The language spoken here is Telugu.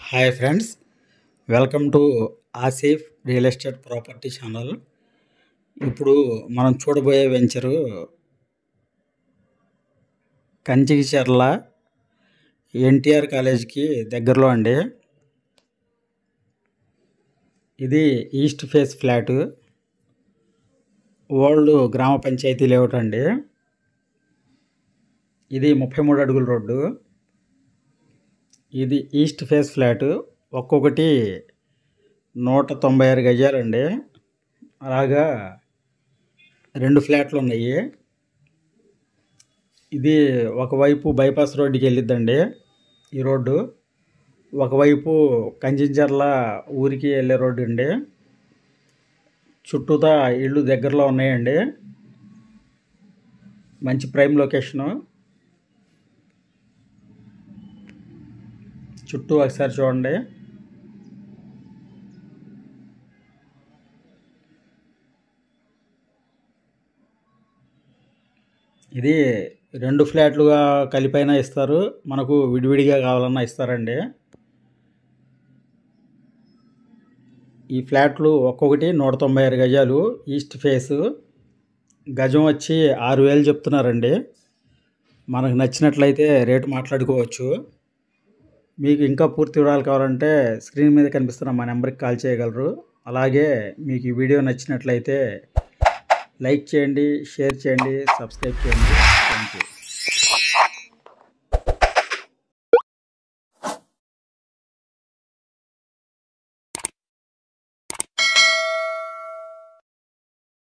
Hi friends, welcome to Asif real estate property channel. ఇప్పుడు మనం చూడబోయే వెంచరు కంచికిచర్ల ఎన్టీఆర్ కాలేజీకి దగ్గరలో అండి. ఇది ఈస్ట్ ఫేస్ ఫ్లాటు, ఓల్డ్ గ్రామ పంచాయతీ లేఅవుట్ అండి. ఇది 33 అడుగుల రోడ్డు. ఇది ఈస్ట్ ఫేస్ ఫ్లాటు, ఒక్కొక్కటి 196 గజాలండి. అలాగా 2 ఫ్లాట్లు ఉన్నాయి. ఇది ఒకవైపు బైపాస్ రోడ్డుకి వెళ్ళిద్దండి ఈ రోడ్డు, ఒకవైపు కంచిచర్ల ఊరికి వెళ్ళే రోడ్డు అండి. చుట్టూతా ఇళ్ళు దగ్గరలో ఉన్నాయండి. మంచి ప్రైమ్ లొకేషను. చుట్టూ ఒకసారి చూడండి. ఇది 2 ఫ్లాట్లుగా కలిపైనా ఇస్తారు, మనకు విడివిడిగా కావాలన్నా ఇస్తారండి. ఈ ఫ్లాట్లు ఒక్కొక్కటి 196 గజాలు. ఈస్ట్ ఫేసు గజం వచ్చి 6,000 చెప్తున్నారండి. మనకు నచ్చినట్లయితే రేటు మాట్లాడుకోవచ్చు. మీకు ఇంకా పూర్తి వివరాలు కావాలంటే స్క్రీన్ మీద కనిపిస్తున్న మా నెంబర్కి కాల్ చేయగలరు. అలాగే మీకు ఈ వీడియో నచ్చినట్లయితే లైక్ చేయండి, షేర్ చేయండి, సబ్స్క్రైబ్ చేయండి.